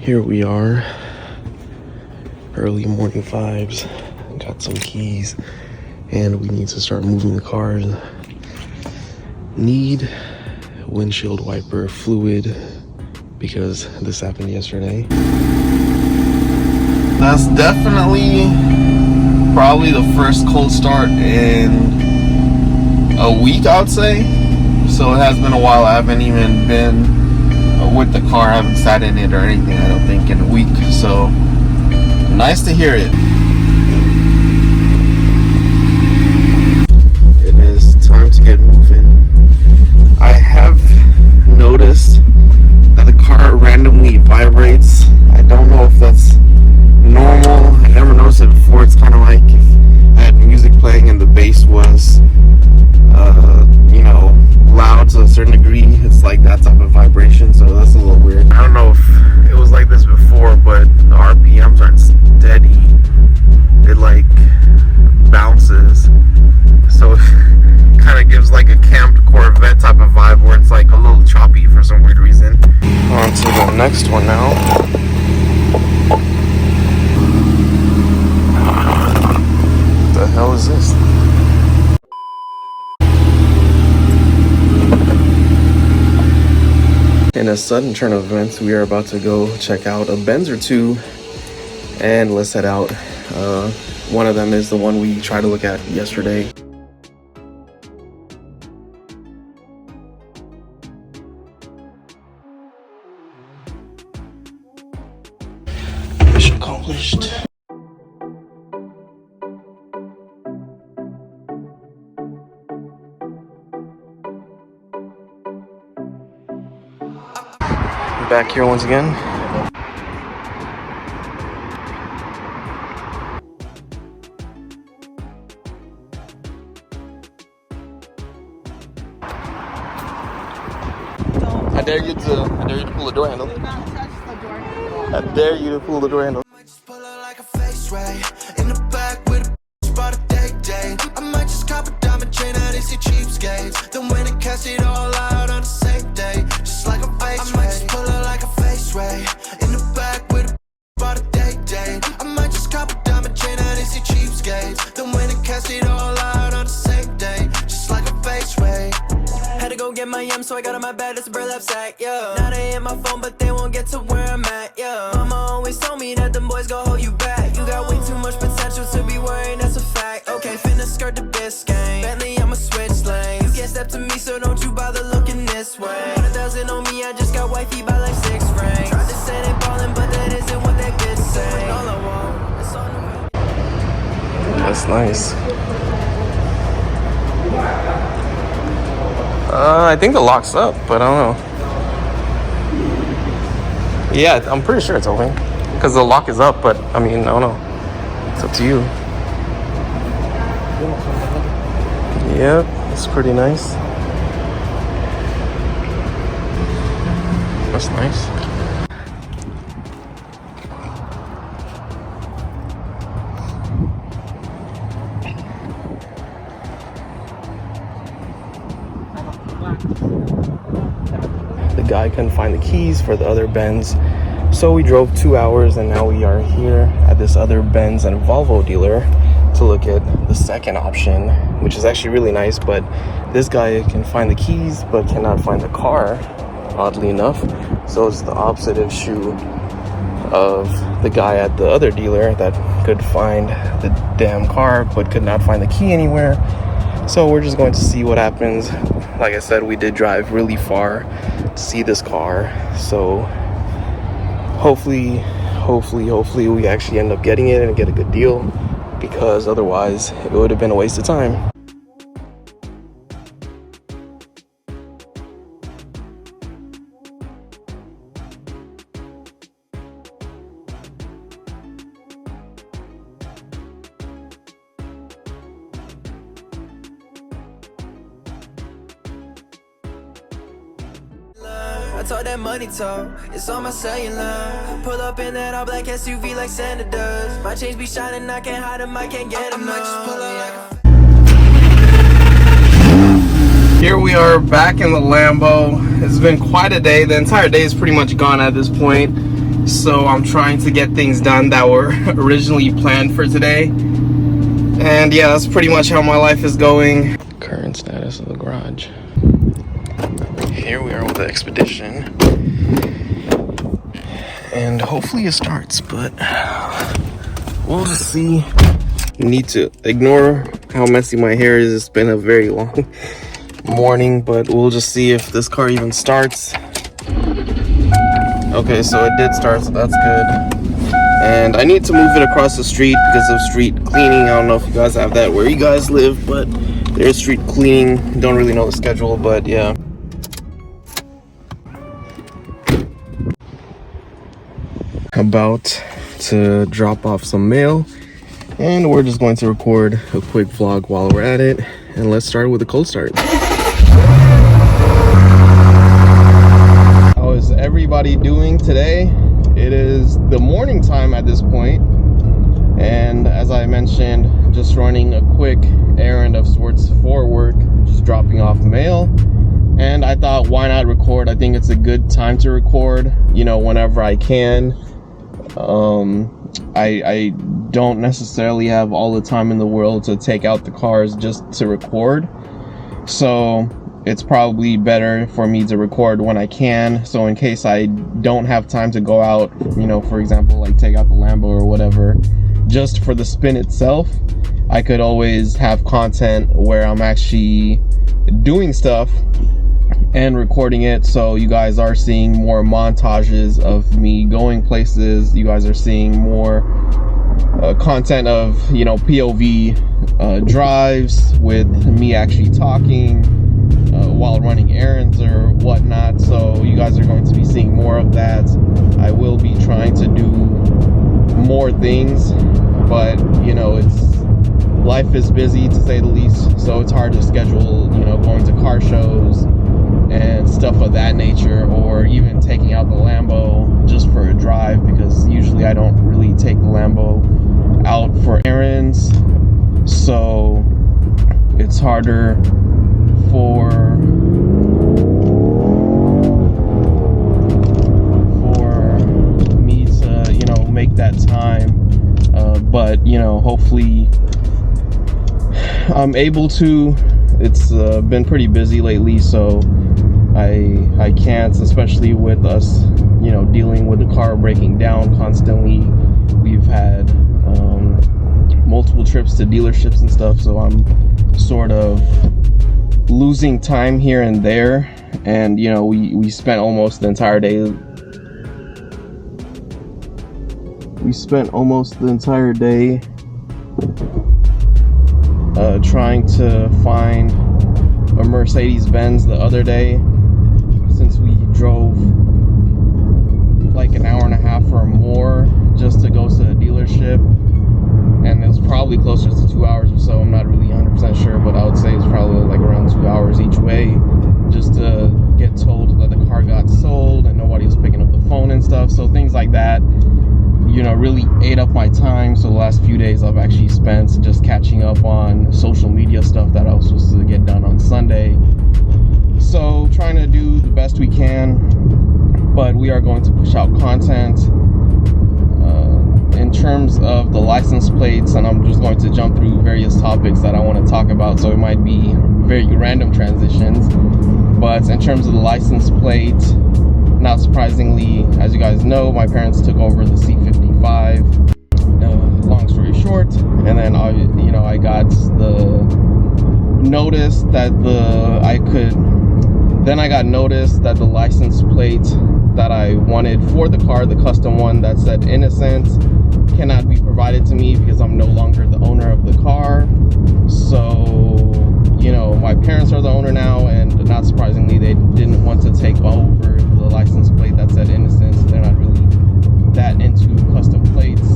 Here we are, early morning vibes. Got some keys and we need to start moving the cars. Need windshield wiper fluid because this happened yesterday. That's definitely probably the first cold start in a week, I would say. So it has been a while. I haven't even been with the car. I haven't sat in it or anything, I don't think, in a week. So nice to hear it. It is time to get moving. I have noticed that the car randomly vibrates. I don't know if that's normal. I never noticed it before. It's kind of like if I had music playing and the bass was you know, loud to a certain degree. It's like that type of vibration, so that's a little weird. I don't know if it was like this before, but the RPMs aren't steady. It like bounces, so it kind of gives like a camped Corvette type of vibe where it's like a little choppy for some weird reason. On to the next one now. What the hell is this? In a sudden turn of events, we are about to go check out a Benz or two, and let's head out. One of them is the one we tried to look at yesterday. Mission accomplished. Back here once again. I dare you to pull the door handle. Do not touch the door handle. I dare you to pull the door handle. Just pull her like a face ray in the back with a spot a day. I might just cop a diamond chain out of your cheapskates. Then when it cash it all out on the same day, just like a face ray. I might just pull her like a face ray in the back with a spot a day. I might just cop a diamond chain out of your cheapskates. Then when it cash it all out on the same day, just like a face ray. Had to go get my yum, so I got on my bed, it's a burlap sack, yeah. Now they hit my phone, but they won't get to where I'm at, yeah. Mama always told me that them boys gon' hold you back. You got way too much potential to be worrying, that's a fact. Okay, finna skirt the Biscayne, Bentley, I'ma switch lanes. You can't step to me, so don't you bother looking this way. 100,000 on me, I just got wifey by like 6 rings. Tried to say they ballin', but that isn't what they bitch say. All I want is on the way. That's nice. I think the lock's up, but I don't know. Yeah, I'm pretty sure it's open because the lock is up, but I mean, I don't know. It's up to you. Yep, it's pretty nice. That's nice. The guy couldn't find the keys for the other Benz, so we drove 2 hours and now we are here at this other Benz and Volvo dealer to look at the second option, which is actually really nice. But this guy can find the keys but cannot find the car, oddly enough. So it's the opposite issue of the guy at the other dealer that could find the damn car but could not find the key anywhere. So we're just going to see what happens. Like I said, we did drive really far to see this car, so hopefully we actually end up getting it and get a good deal, because otherwise it would have been a waste of time. I told that money talk, it's on my cellular. Pull up in that all black SUV like Santa does. My chains be shining, I can't hide them, I can't get them. I might just pull up like Here we are back in the Lambo. It's been quite a day. The entire day is pretty much gone at this point. So I'm trying to get things done that were originally planned for today. And yeah, that's pretty much how my life is going. Current status of the garage. Here we are with the Expedition. And hopefully it starts, but we'll just see. Need to ignore how messy my hair is. It's been a very long morning, but we'll just see if this car even starts. Okay, so it did start, so that's good. And I need to move it across the street because of street cleaning. I don't know if you guys have that where you guys live, but there's street cleaning. Don't really know the schedule, but yeah. About to drop off some mail, and we're just going to record a quick vlog while we're at it. And let's start with a cold start. How is everybody doing today? It is the morning time at this point, and as I mentioned, just running a quick errand of sorts for work, just dropping off mail. And I thought, why not record? I think it's a good time to record, you know, whenever I can. I don't necessarily have all the time in the world to take out the cars just to record, so it's probably better for me to record when I can. So in case I don't have time to go out, you know, for example, like take out the Lambo or whatever, just for the spin itself, I could always have content where I'm actually doing stuff and recording it. So you guys are seeing more montages of me going places. You guys are seeing more content of, you know, POV drives with me actually talking while running errands or whatnot. So you guys are going to be seeing more of that. I will be trying to do more things, but you know, life is busy to say the least, so it's hard to schedule, you know, going to car shows and stuff of that nature, or even taking out the Lambo just for a drive, because usually I don't really take the Lambo out for errands, so it's harder for me to, you know, make that time, but you know, hopefully I'm able to. It's been pretty busy lately, so I can't, especially with us, you know, dealing with the car breaking down constantly. We've had multiple trips to dealerships and stuff, so I'm sort of losing time here and there. And you know, we spent almost the entire day trying to find a Mercedes-Benz the other day, since we drove like an hour and a half or more just to go to the dealership, and it was probably closer to 2 hours or so. I'm not really 100% sure, but I would say it's probably like around 2 hours each way, just to get told that the car got sold and nobody was picking up the phone and stuff. So things like that, you know, really ate up my time. So the last few days I've actually spent just catching up on social media stuff that I was supposed to get done on Sunday. So trying to do the best we can, but we are going to push out content. In terms of the license plates, and I'm just going to jump through various topics that I want to talk about, so it might be very random transitions. But in terms of the license plate, not surprisingly, as you guys know, my parents took over the C55. Long story short, and then I got the notice that I got notice that the license plate that I wanted for the car, the custom one that said innocent, cannot be provided to me because I'm no longer the owner of the car. So, you know, my parents are the owner now, and not surprisingly, they didn't want to take over the license plate that said innocent. They're not really that into custom plates.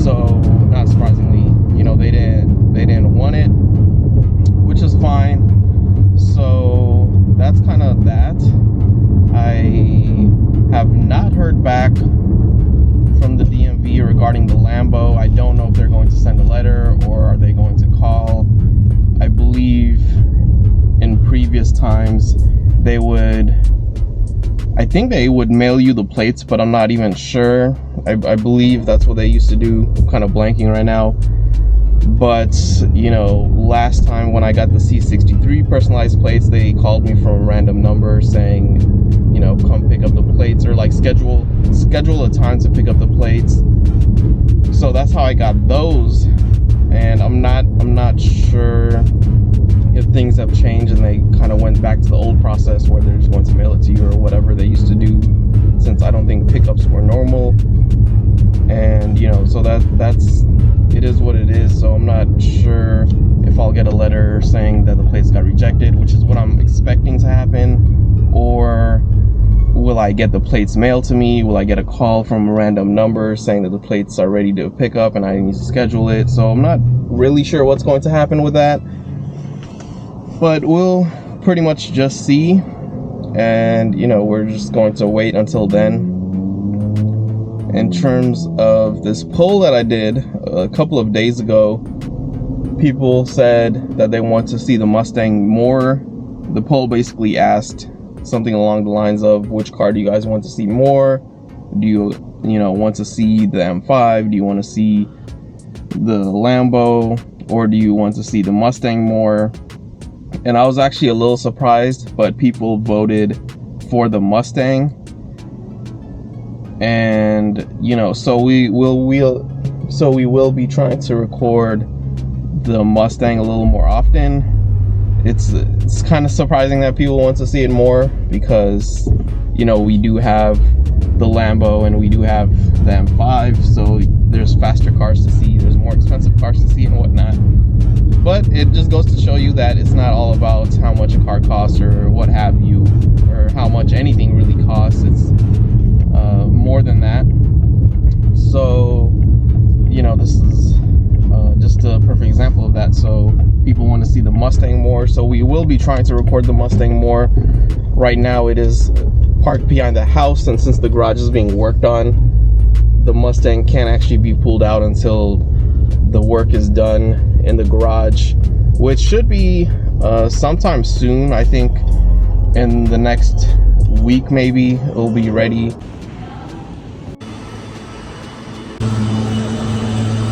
So, not surprisingly, you know, they didn't want it, which is fine. So that's kind of that. I have not heard back from the DMV regarding the Lambo. I don't know if they're going to send a letter or are they going to call. I believe in previous times they would I think they would mail you the plates, but I'm not even sure. I believe that's what they used to do. I'm kind of blanking right now. But, you know, last time when I got the C63 personalized plates, they called me from a random number saying, you know, come pick up the plates, or like schedule a time to pick up the plates. So that's how I got those. And I'm not sure if things have changed and they kind of went back to the old process where they're just going to mail it to you or whatever they used to do, since I don't think pickups were normal. And, you know, so that's it is what it is. So I'm not sure if I'll get a letter saying that the plates got rejected, which is what I'm expecting to happen, or will I get the plates mailed to me? Will I get a call from a random number saying that the plates are ready to pick up and I need to schedule it? So I'm not really sure what's going to happen with that, but we'll pretty much just see. And, you know, we're just going to wait until then. In terms of this poll that I did a couple of days ago, people said that they want to see the Mustang more. The poll basically asked something along the lines of, which car do you guys want to see more? Do you want to see the M5? Do you want to see the Lambo? Or do you want to see the Mustang more? And I was actually a little surprised, but people voted for the Mustang. And, you know, so we will be trying to record the Mustang a little more often. It's kind of surprising that people want to see it more, because, you know, we do have the Lambo and we do have the M5, so there's faster cars to see, there's more expensive cars to see and whatnot. But it just goes to show you that it's not all about how much a car costs or what have you, or how much anything really costs. It's more than that. So, you know, this is just a perfect example of that. So people want to see the Mustang more, so we will be trying to record the Mustang more. Right now it is parked behind the house, and since the garage is being worked on, the Mustang can't actually be pulled out until the work is done in the garage, which should be sometime soon. I think in the next week maybe it'll be ready.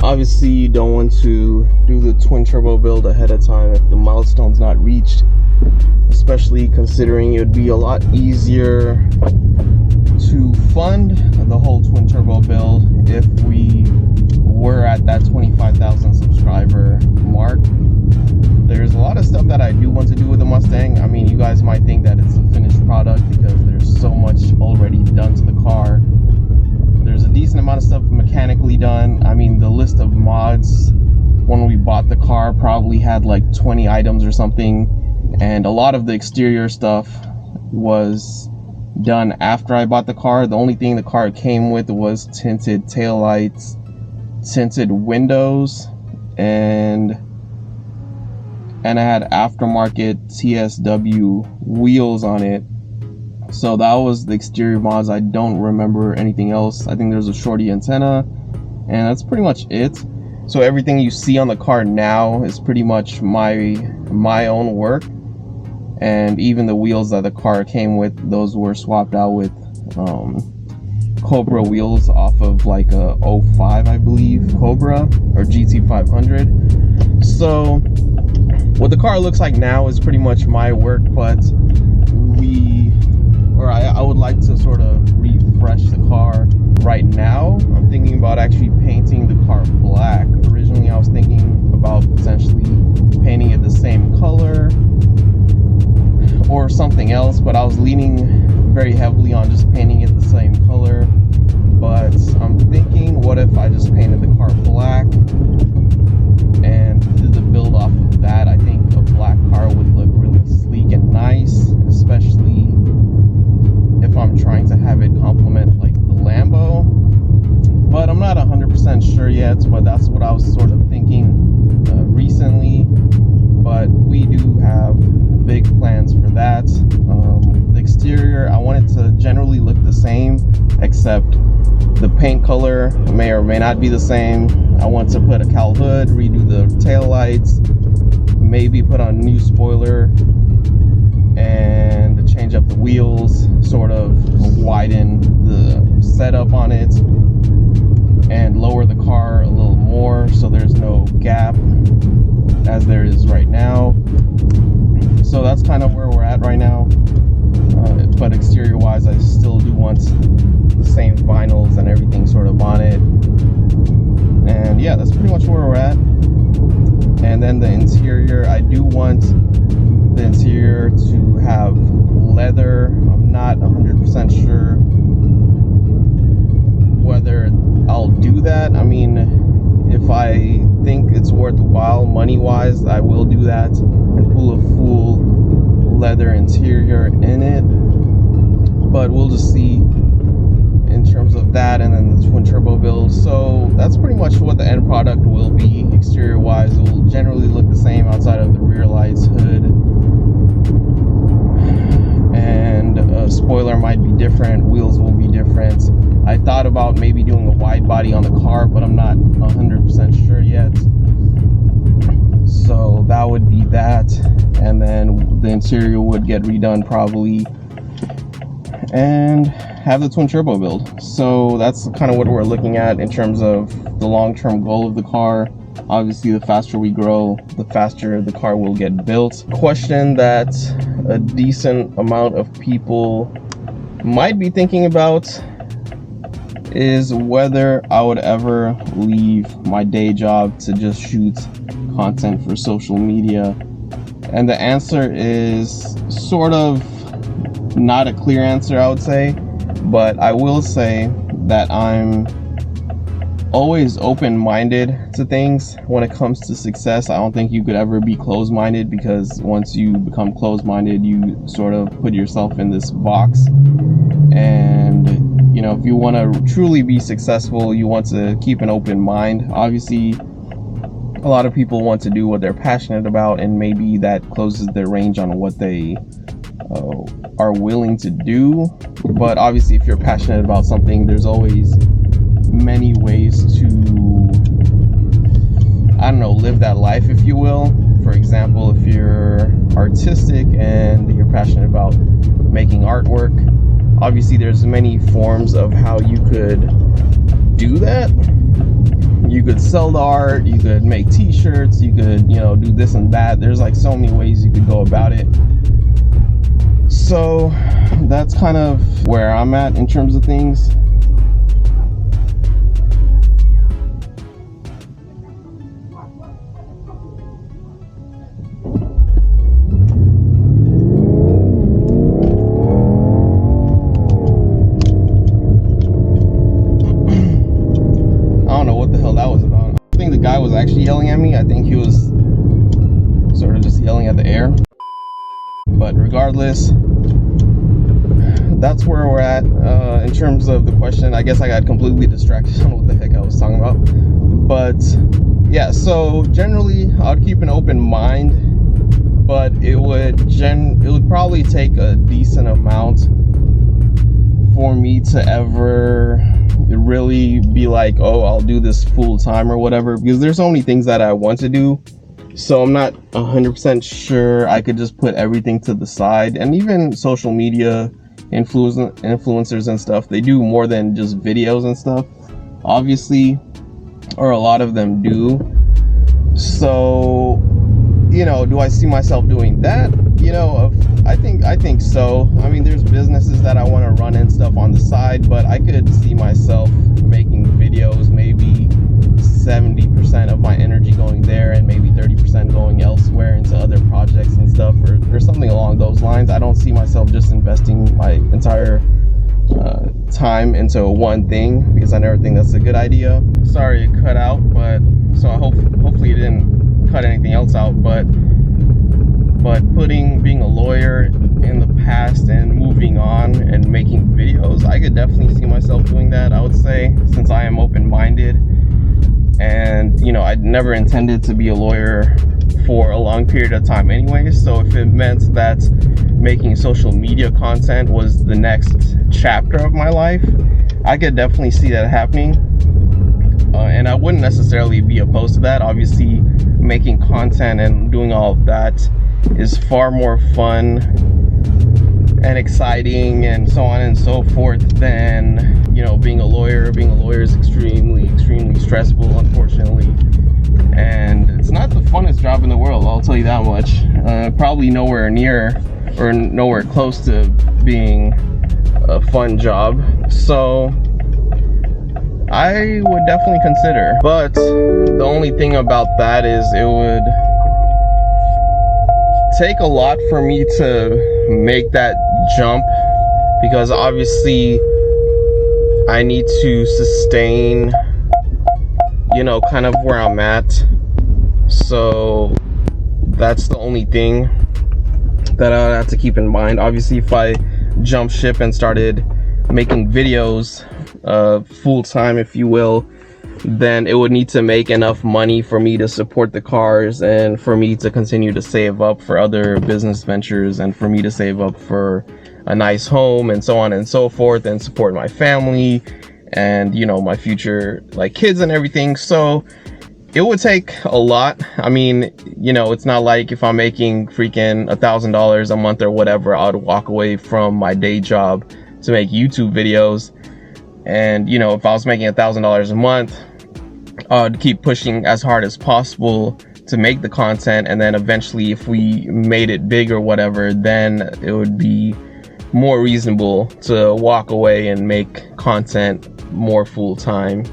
Obviously, you don't want to do the twin turbo build ahead of time if the milestone's not reached, especially considering it would be a lot easier to fund the whole twin turbo build if we were at that 25,000 subscriber mark. There's a lot of stuff that I do want to do with the Mustang. I mean, you guys might think that it's a finished product because there's so much already done to the car. There's a decent amount of stuff mechanically done. I mean, the list of mods when we bought the car probably had like 20 items or something, and a lot of the exterior stuff was done after I bought the car. The only thing the car came with was tinted taillights, tinted windows, and I had aftermarket TSW wheels on it. So that was the exterior mods. I don't remember anything else. I think there's a shorty antenna, and that's pretty much it. So everything you see on the car now is pretty much my own work, and even the wheels that the car came with, those were swapped out with Cobra wheels off of like a 05, I believe, Cobra or GT500. So what the car looks like now is pretty much my work, but I would like to sort of refresh the car right now. I'm thinking about actually painting the car black. Originally I was thinking about potentially painting it the same color or something else, but I was leaning very heavily on just painting it the same color. But I'm thinking, what if I just painted the car black and did the build off of that? I think a black car would look really sleek and nice, especially if I'm trying to have it complement like the Lambo. But I'm not 100% sure yet, but that's what I was sort of thinking recently. But we do have big plans for that. The exterior, I want it to generally look the same, except the paint color may or may not be the same. I want to put a cowl hood, redo the tail lights, maybe put on a new spoiler, and change up the wheels, sort of widen the setup on it and lower the car a little more so there's no gap as there is right now. So that's kind of where we're at right now. But exterior wise, I still do want the same vinyls and everything sort of on it. And yeah, that's pretty much where we're at. And then the interior, I do want the interior to have leather. I'm not 100% sure whether I'll do that. I mean, if I think it's worthwhile money wise, I will do that and pull a full leather interior in it. But we'll just see in terms of that, and then the twin turbo build. So that's pretty much what the end product will be. Exterior wise, it will generally look the same outside of the rear lights, hood, and spoiler might be different, wheels will be different. I thought about maybe doing a wide body on the car, but I'm not 100% sure yet. So that would be that, and then the interior would get redone probably, and have the twin turbo build. So that's kind of what we're looking at in terms of the long-term goal of the car. Obviously, the faster we grow, the faster the car will get built. Question that a decent amount of people might be thinking about is whether I would ever leave my day job to just shoot content for social media. And the answer is sort of not a clear answer, I would say, but I will say that I'm always open-minded to things when it comes to success. I don't think you could ever be closed-minded, because once you become closed-minded, you sort of put yourself in this box. And you know, if you want to truly be successful, you want to keep an open mind. Obviously, a lot of people want to do what they're passionate about, and maybe that closes their range on what they are willing to do. But obviously, if you're passionate about something, there's always many ways to, I don't know, live that life, if you will. For example, if you're artistic and you're passionate about making artwork, obviously there's many forms of how you could do that. You could sell the art, you could make t-shirts, you could, you know, do this and that. There's like so many ways you could go about it. So that's kind of where I'm at in terms of things. Was actually yelling at me. I think he was sort of just yelling at the air. But regardless, that's where we're at in terms of the question. I guess I got completely distracted on what the heck I was talking about. But yeah, so generally I'd keep an open mind, but it would probably take a decent amount for me to ever really be like, oh, I'll do this full time or whatever, because there's so many things that I want to do. So I'm not 100% sure I could just put everything to the side. And even social media influencers and stuff, they do more than just videos and stuff, obviously, or a lot of them do. So, you know, do I see myself doing that? You know, I think so. I mean, there's businesses that I want to run and stuff on the side, but I could see myself making videos, maybe 70% of my energy going there and maybe 30% going elsewhere into other projects and stuff, or something along those lines. I don't see myself just investing my entire time into one thing, because I never think that's a good idea. Sorry it cut out, but so I hopefully it didn't cut anything else out, but being a lawyer in the past and moving on and making videos, I could definitely see myself doing that, I would say, since I am open-minded. And you know, I never intended to be a lawyer for a long period of time anyway, so if it meant that making social media content was the next chapter of my life, I could definitely see that happening. And I wouldn't necessarily be opposed to that. Obviously, making content and doing all of that is far more fun and exciting and so on and so forth than, you know, being a lawyer. Being a lawyer is extremely stressful, unfortunately, and it's not the funnest job in the world, I'll tell you that much. Probably nowhere near or nowhere close to being a fun job, so I would definitely consider. But the only thing about that is it would take a lot for me to make that jump, because obviously I need to sustain, you know, kind of where I'm at. So that's the only thing that I have to keep in mind. Obviously, if I jump ship and started making videos full-time, if you will, then it would need to make enough money for me to support the cars and for me to continue to save up for other business ventures and for me to save up for a nice home and so on and so forth, and support my family and, you know, my future like kids and everything. So it would take a lot. I mean, you know, it's not like if I'm making freaking $1,000 a month or whatever, I'd walk away from my day job to make YouTube videos. And, you know, if I was making $1,000 a month, I'd keep pushing as hard as possible to make the content. And then eventually, if we made it big or whatever, then it would be more reasonable to walk away and make content more full time.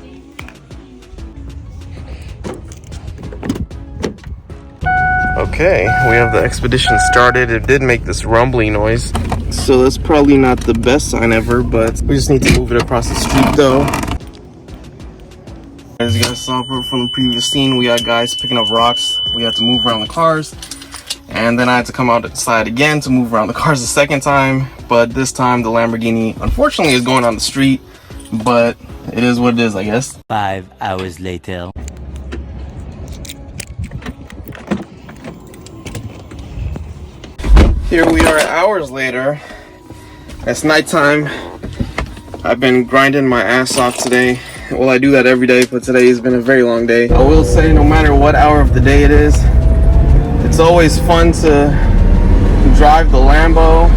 Okay, we have the expedition started. It did make this rumbling noise, so that's probably not the best sign ever, but we just need to move it across the street though. As you guys saw from the previous scene, we had guys picking up rocks. We had to move around the cars, and then I had to come outside again to move around the cars a second time. But this time the Lamborghini unfortunately is going on the street, but it is what it is, I guess. 5 hours later. Here we are hours later. It's nighttime. I've been grinding my ass off today. Well, I do that every day, but today has been a very long day. I will say, no matter what hour of the day it is, it's always fun to drive the Lambo.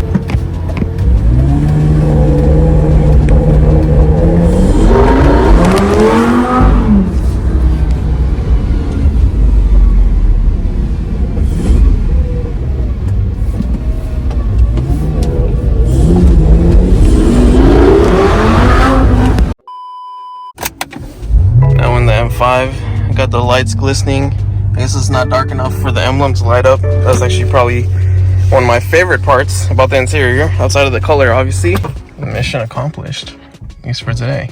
Now in the M5, got the lights glistening. I guess it's not dark enough for the emblem to light up. That's actually probably one of my favorite parts about the interior, outside of the color, obviously. Mission accomplished, at least for today.